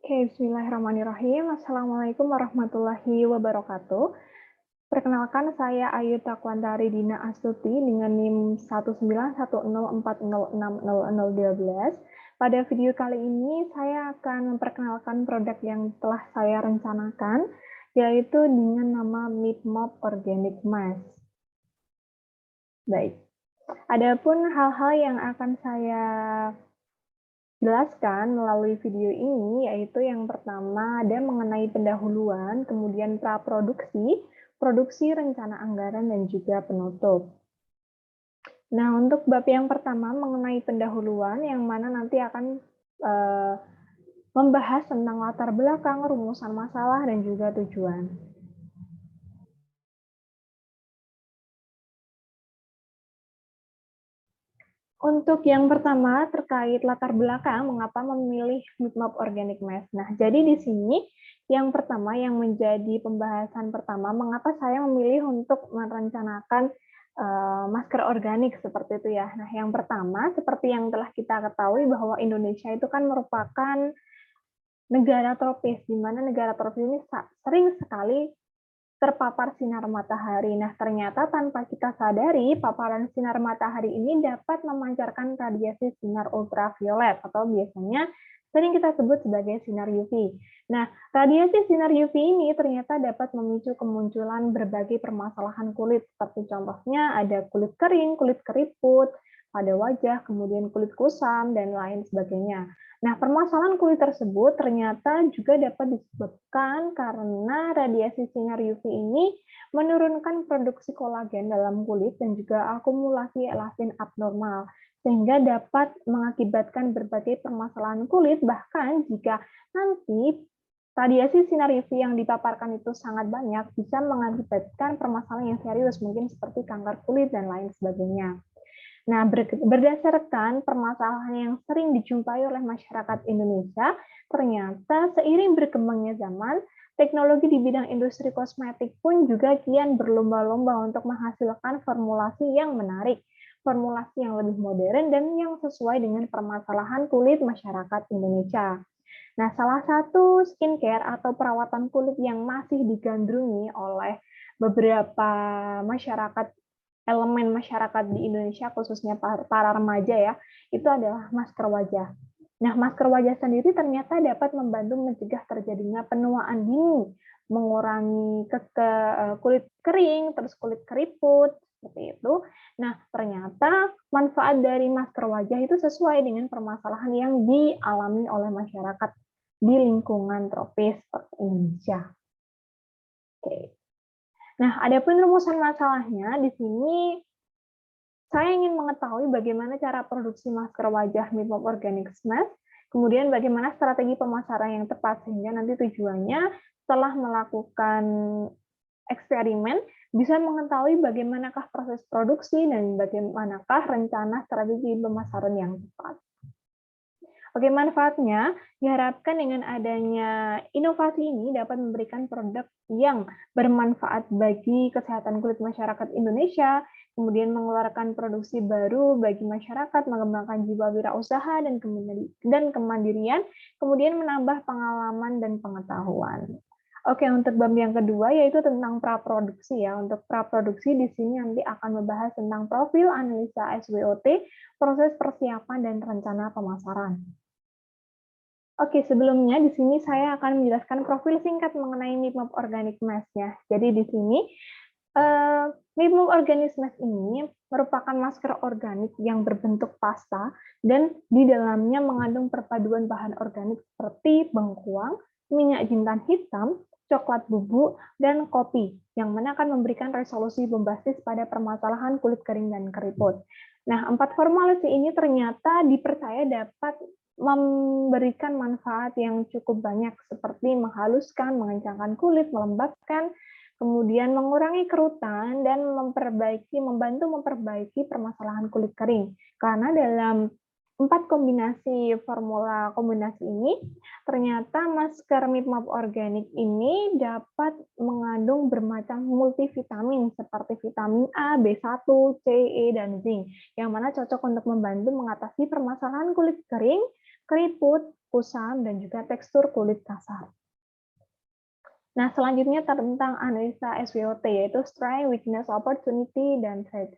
Oke, bismillahirrahmanirrahim. Assalamualaikum warahmatullahi wabarakatuh. Perkenalkan, saya Ayu Takwantari Dina Astuti dengan NIM 19104060012. Pada video kali ini, saya akan memperkenalkan produk yang telah saya rencanakan, yaitu dengan nama Meatmop Organic Mask. Baik, adapun hal-hal yang akan saya jelaskan melalui video ini, yaitu yang pertama ada mengenai pendahuluan, kemudian praproduksi, produksi, rencana anggaran, dan juga penutup. Nah, untuk bab yang pertama mengenai pendahuluan, yang mana nanti akan membahas tentang latar belakang, rumusan masalah, dan juga tujuan. Untuk yang pertama, terkait latar belakang, mengapa memilih Meatmop Organic Mask. Nah, jadi di sini yang pertama, yang menjadi pembahasan pertama, mengapa saya memilih untuk merencanakan masker organik seperti itu ya. Nah, yang pertama, seperti yang telah kita ketahui bahwa Indonesia itu kan merupakan negara tropis, di mana negara tropis ini sering sekali terpapar sinar matahari. Nah, ternyata tanpa kita sadari, paparan sinar matahari ini dapat memancarkan radiasi sinar ultraviolet atau biasanya sering kita sebut sebagai sinar UV. Nah, radiasi sinar UV ini ternyata dapat memicu kemunculan berbagai permasalahan kulit, seperti contohnya ada kulit kering, kulit keriput pada wajah, kemudian kulit kusam, dan lain sebagainya. Nah, permasalahan kulit tersebut ternyata juga dapat disebabkan karena radiasi sinar UV ini menurunkan produksi kolagen dalam kulit dan juga akumulasi elasin abnormal, sehingga dapat mengakibatkan berbagai permasalahan kulit, bahkan jika nanti radiasi sinar UV yang dipaparkan itu sangat banyak, bisa mengakibatkan permasalahan yang serius, mungkin seperti kanker kulit dan lain sebagainya. Nah, berdasarkan permasalahan yang sering dijumpai oleh masyarakat Indonesia, ternyata seiring berkembangnya zaman, teknologi di bidang industri kosmetik pun juga kian berlomba-lomba untuk menghasilkan formulasi yang menarik, formulasi yang lebih modern, dan yang sesuai dengan permasalahan kulit masyarakat Indonesia. Nah, salah satu skincare atau perawatan kulit yang masih digandrungi oleh beberapa masyarakat elemen masyarakat di Indonesia, khususnya para remaja ya, itu adalah masker wajah. Nah, masker wajah sendiri ternyata dapat membantu mencegah terjadinya penuaan dini, mengurangi kulit kering, terus kulit keriput, seperti itu. Nah, ternyata manfaat dari masker wajah itu sesuai dengan permasalahan yang dialami oleh masyarakat di lingkungan tropis seperti Indonesia. Oke. Nah, adapun rumusan masalahnya, di sini saya ingin mengetahui bagaimana cara produksi masker wajah Meatmop Organic Mask, kemudian bagaimana strategi pemasaran yang tepat, sehingga nanti tujuannya setelah melakukan eksperimen, bisa mengetahui bagaimanakah proses produksi dan bagaimanakah rencana strategi pemasaran yang tepat. Oke, manfaatnya diharapkan dengan adanya inovasi ini dapat memberikan produk yang bermanfaat bagi kesehatan kulit masyarakat Indonesia, kemudian mengeluarkan produksi baru bagi masyarakat, mengembangkan jiwa wirausaha dan kemandirian, kemudian menambah pengalaman dan pengetahuan. Oke, untuk bab yang kedua yaitu tentang praproduksi ya. Untuk praproduksi di sini nanti akan membahas tentang profil analisa SWOT, proses persiapan dan rencana pemasaran. Oke, sebelumnya di sini saya akan menjelaskan profil singkat mengenai Meatmop Organic Mask-nya. Jadi di sini Meatmop Organic Mask ini merupakan masker organik yang berbentuk pasta dan di dalamnya mengandung perpaduan bahan organik seperti bengkuang, minyak jintan hitam, coklat bubuk, dan kopi, yang mana akan memberikan resolusi bombastis pada permasalahan kulit kering dan keriput. Nah, 4 formulasi ini ternyata dipercaya dapat memberikan manfaat yang cukup banyak, seperti menghaluskan, mengencangkan kulit, melembabkan, kemudian mengurangi kerutan, dan membantu memperbaiki permasalahan kulit kering. Karena dalam 4 formula kombinasi ini, ternyata masker Meatmop Organic ini dapat mengandung bermacam multivitamin seperti vitamin A, B1, C, E, dan zinc, yang mana cocok untuk membantu mengatasi permasalahan kulit kering, keriput, kusam, dan juga tekstur kulit kasar. Nah, selanjutnya tentang analisa SWOT, yaitu Strength, Weakness, Opportunity, dan Threat.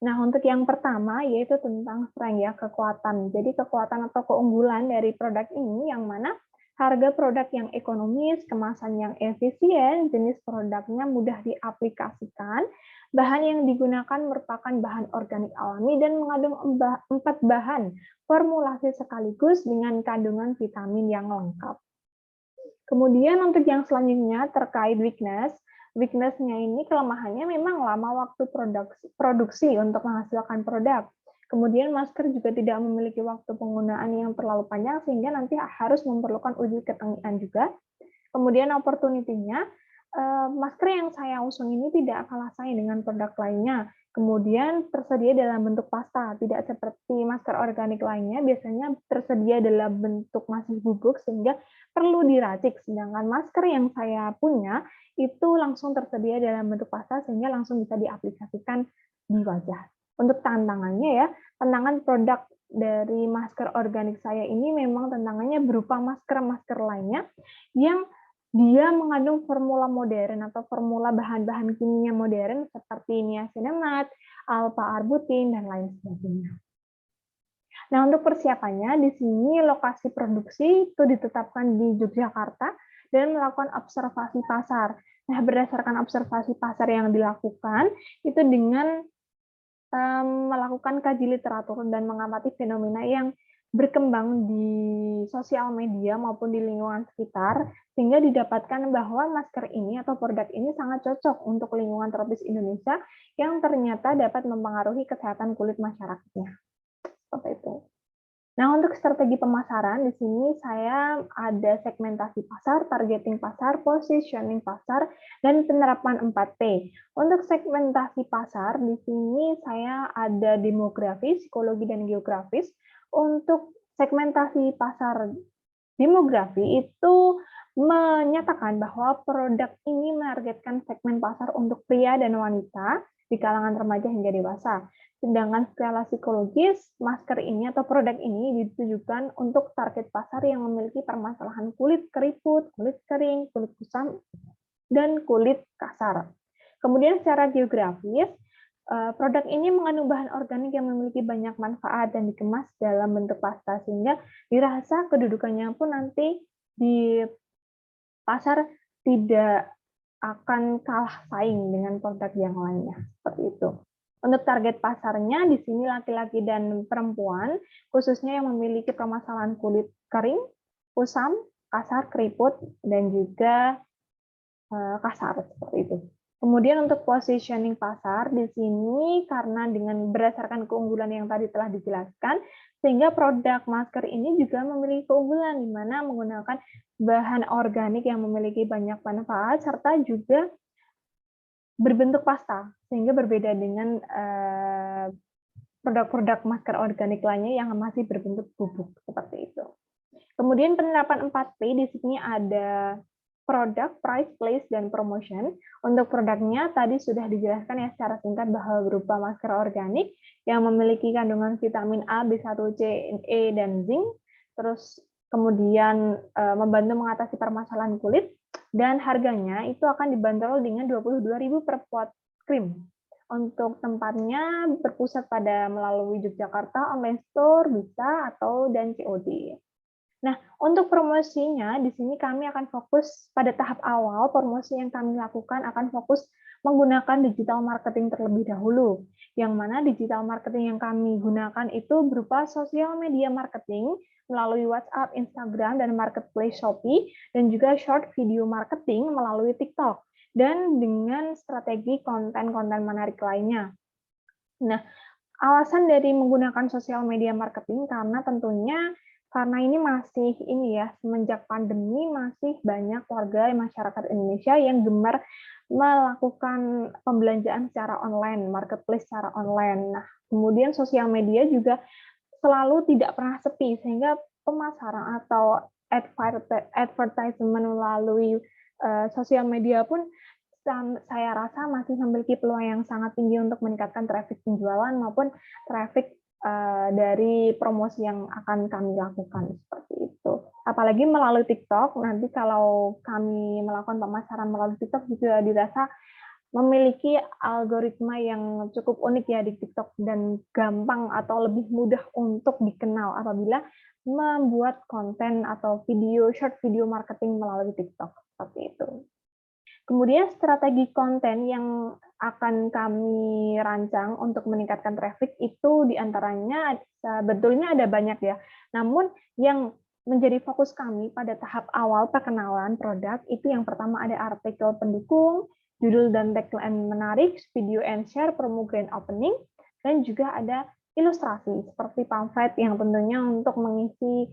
Nah, untuk yang pertama yaitu tentang strength ya, kekuatan. Jadi kekuatan atau keunggulan dari produk ini yang mana harga produk yang ekonomis, kemasan yang efisien, jenis produknya mudah diaplikasikan, bahan yang digunakan merupakan bahan organik alami dan mengandung 4 bahan formulasi sekaligus dengan kandungan vitamin yang lengkap. Kemudian untuk yang selanjutnya terkait weakness, weakness-nya ini kelemahannya memang lama waktu produksi untuk menghasilkan produk. Kemudian masker juga tidak memiliki waktu penggunaan yang terlalu panjang sehingga nanti harus memerlukan uji ketengian juga. Kemudian opportunity-nya, masker yang saya usung ini tidak kalah saing dengan produk lainnya. Kemudian tersedia dalam bentuk pasta, tidak seperti masker organik lainnya, biasanya tersedia dalam bentuk masih bubuk sehingga perlu diracik. Sedangkan masker yang saya punya itu langsung tersedia dalam bentuk pasta sehingga langsung bisa diaplikasikan di wajah. Untuk tantangannya ya, tantangan produk dari masker organik saya ini memang tantangannya berupa masker-masker lainnya yang dia mengandung formula modern atau formula bahan-bahan kimia modern seperti niacinamide, alpha-arbutin, dan lain sebagainya. Nah, untuk persiapannya, di sini lokasi produksi itu ditetapkan di Yogyakarta dan melakukan observasi pasar. Nah, berdasarkan observasi pasar yang dilakukan, itu dengan melakukan kaji literatur dan mengamati fenomena yang berkembang di sosial media maupun di lingkungan sekitar, sehingga didapatkan bahwa masker ini atau produk ini sangat cocok untuk lingkungan tropis Indonesia yang ternyata dapat mempengaruhi kesehatan kulit masyarakatnya. Seperti itu. Nah, untuk strategi pemasaran, di sini saya ada segmentasi pasar, targeting pasar, positioning pasar, dan penerapan 4P. Untuk segmentasi pasar, di sini saya ada demografi, psikologi, dan geografis. Untuk segmentasi pasar demografi itu menyatakan bahwa produk ini menargetkan segmen pasar untuk pria dan wanita di kalangan remaja hingga dewasa. Sedangkan skala psikologis, masker ini atau produk ini ditujukan untuk target pasar yang memiliki permasalahan kulit keriput, kulit kering, kulit kusam, dan kulit kasar. Kemudian secara geografis, produk ini mengandung bahan organik yang memiliki banyak manfaat dan dikemas dalam bentuk pasta, sehingga dirasa kedudukannya pun nanti di pasar tidak akan kalah saing dengan produk yang lainnya. Seperti itu. Untuk target pasarnya, di sini laki-laki dan perempuan, khususnya yang memiliki permasalahan kulit kering, kusam, kasar, keriput, dan juga kasar, seperti itu. Kemudian untuk positioning pasar, di sini karena dengan berdasarkan keunggulan yang tadi telah dijelaskan, sehingga produk masker ini juga memiliki keunggulan, di mana menggunakan bahan organik yang memiliki banyak manfaat, serta juga berbentuk pasta, sehingga berbeda dengan produk-produk masker organik lainnya yang masih berbentuk bubuk, seperti itu. Kemudian penerapan 4P, di sini ada produk, price, place, dan promotion. Untuk produknya tadi sudah dijelaskan ya secara singkat bahwa berupa masker organik yang memiliki kandungan vitamin A, B1, C, E, dan zinc. Terus kemudian membantu mengatasi permasalahan kulit, dan harganya itu akan dibanderol dengan 22.000 per pot krim. Untuk tempatnya berpusat pada melalui Yogyakarta, online store bisa atau dan COD. Nah, untuk promosinya, di sini kami akan fokus pada tahap awal, promosi yang kami lakukan akan fokus menggunakan digital marketing terlebih dahulu. Yang mana digital marketing yang kami gunakan itu berupa sosial media marketing melalui WhatsApp, Instagram, dan marketplace Shopee, dan juga short video marketing melalui TikTok, dan dengan strategi konten-konten menarik lainnya. Nah, alasan dari menggunakan sosial media marketing karena ini masih semenjak pandemi masih banyak warga masyarakat Indonesia yang gemar melakukan pembelanjaan secara online, marketplace secara online. Nah, kemudian sosial media juga selalu tidak pernah sepi, sehingga pemasaran atau advertisement melalui sosial media pun saya rasa masih memiliki peluang yang sangat tinggi untuk meningkatkan traffic penjualan maupun traffic dari promosi yang akan kami lakukan seperti itu. Apalagi melalui TikTok, nanti kalau kami melakukan pemasaran melalui TikTok juga dirasa memiliki algoritma yang cukup unik ya di TikTok dan gampang atau lebih mudah untuk dikenal apabila membuat konten atau short video marketing melalui TikTok seperti itu. Kemudian strategi konten yang akan kami rancang untuk meningkatkan traffic itu diantaranya sebetulnya ada banyak ya. Namun yang menjadi fokus kami pada tahap awal perkenalan produk itu yang pertama ada artikel pendukung, judul dan tagline menarik, video and share, promo grand opening, dan juga ada ilustrasi seperti pamflet yang tentunya untuk mengisi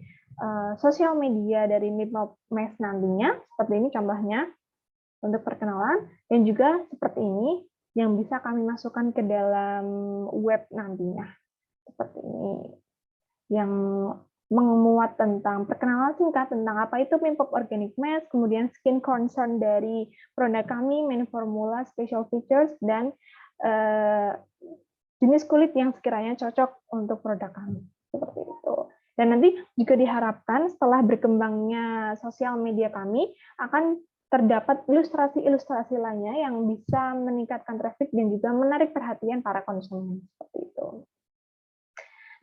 sosial media dari Meetup Mes nantinya. Seperti ini contohnya untuk perkenalan, dan juga seperti ini yang bisa kami masukkan ke dalam web nantinya. Seperti ini, yang memuat tentang perkenalan singkat tentang apa itu Meetup Organic Mask, kemudian skin concern dari produk kami, main formula, special features, dan jenis kulit yang sekiranya cocok untuk produk kami. Seperti itu. Dan nanti juga diharapkan setelah berkembangnya sosial media kami akan terdapat ilustrasi-ilustrasi lainnya yang bisa meningkatkan traffic dan juga menarik perhatian para konsumen. Seperti itu.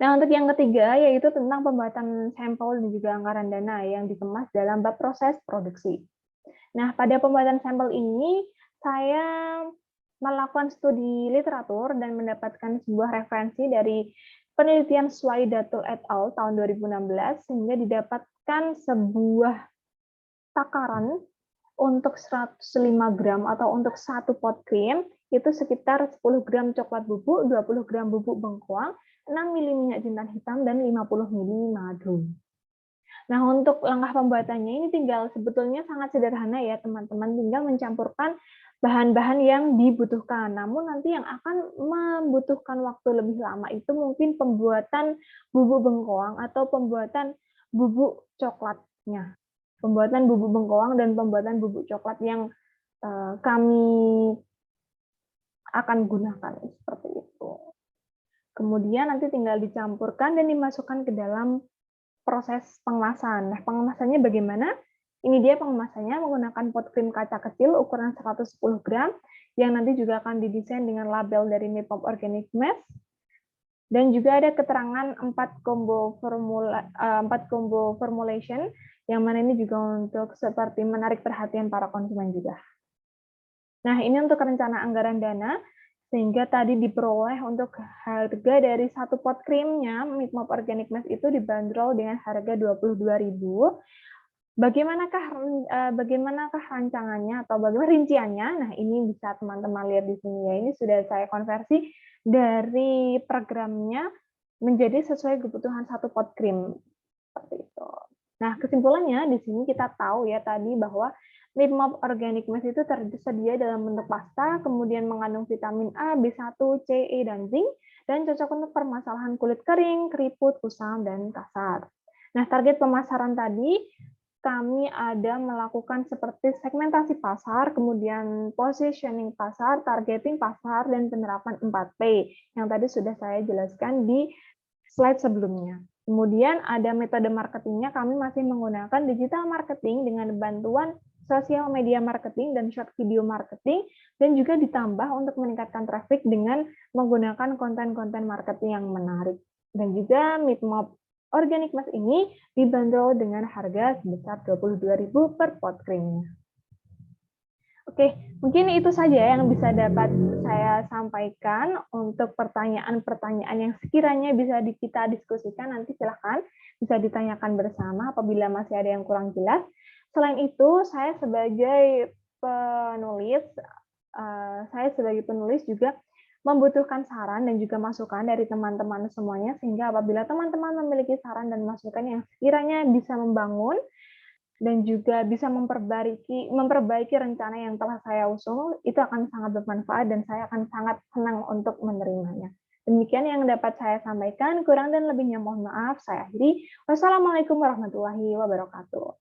Nah, untuk yang ketiga, yaitu tentang pembuatan sampel dan juga anggaran dana yang dikemas dalam bab proses produksi. Nah, pada pembuatan sampel ini, saya melakukan studi literatur dan mendapatkan sebuah referensi dari penelitian Swaidatul et al. Tahun 2016, sehingga didapatkan sebuah takaran untuk 105 gram atau untuk satu pot krim itu sekitar 10 gram coklat bubuk, 20 gram bubuk bengkoang, 6 ml minyak jintan hitam, dan 50 ml madu. Nah, untuk langkah pembuatannya ini tinggal sebetulnya sangat sederhana ya teman-teman, tinggal mencampurkan bahan-bahan yang dibutuhkan. Namun nanti yang akan membutuhkan waktu lebih lama itu mungkin pembuatan bubuk bengkoang atau pembuatan bubuk coklatnya. Pembuatan bubuk bengkoang dan pembuatan bubuk coklat yang kami akan gunakan seperti itu. Kemudian nanti tinggal dicampurkan dan dimasukkan ke dalam proses pengemasan. Nah, pengemasannya bagaimana? Ini dia pengemasannya menggunakan pot krim kaca kecil ukuran 110 gram yang nanti juga akan didesain dengan label dari Meetup Organic Mask. Dan juga ada keterangan 4 combo formulation yang mana ini juga untuk seperti menarik perhatian para konsumen juga. Nah, ini untuk rencana anggaran dana, sehingga tadi diperoleh untuk harga dari satu pot krimnya, Meetup Organic Mask itu dibanderol dengan harga 22.000. Bagaimanakah rancangannya atau bagaimana rinciannya? Nah, ini bisa teman-teman lihat di sini ya. Ini sudah saya konversi dari programnya menjadi sesuai kebutuhan satu pot krim. Seperti itu. Nah, kesimpulannya di sini kita tahu ya tadi bahwa Meetup Organic Mask itu tersedia dalam bentuk pasta, kemudian mengandung vitamin A, B1, C, E, dan zinc, dan cocok untuk permasalahan kulit kering, keriput, kusam, dan kasar. Nah, target pemasaran tadi kami ada melakukan seperti segmentasi pasar, kemudian positioning pasar, targeting pasar, dan penerapan 4P, yang tadi sudah saya jelaskan di slide sebelumnya. Kemudian ada metode marketingnya, kami masih menggunakan digital marketing dengan bantuan sosial media marketing dan short video marketing, dan juga ditambah untuk meningkatkan traffic dengan menggunakan konten-konten marketing yang menarik. Dan juga Meetup Organic Mask ini dibanderol dengan harga sebesar 22.000 per pot krimnya. Oke, mungkin itu saja yang bisa dapat saya sampaikan untuk pertanyaan-pertanyaan yang sekiranya bisa kita diskusikan. Nanti silakan bisa ditanyakan bersama apabila masih ada yang kurang jelas. Selain itu, saya sebagai penulis juga membutuhkan saran dan juga masukan dari teman-teman semuanya, sehingga apabila teman-teman memiliki saran dan masukan yang sekiranya bisa membangun dan juga bisa memperbaiki rencana yang telah saya usung, itu akan sangat bermanfaat dan saya akan sangat senang untuk menerimanya. Demikian yang dapat saya sampaikan, kurang dan lebihnya mohon maaf, saya akhiri. Wassalamualaikum warahmatullahi wabarakatuh.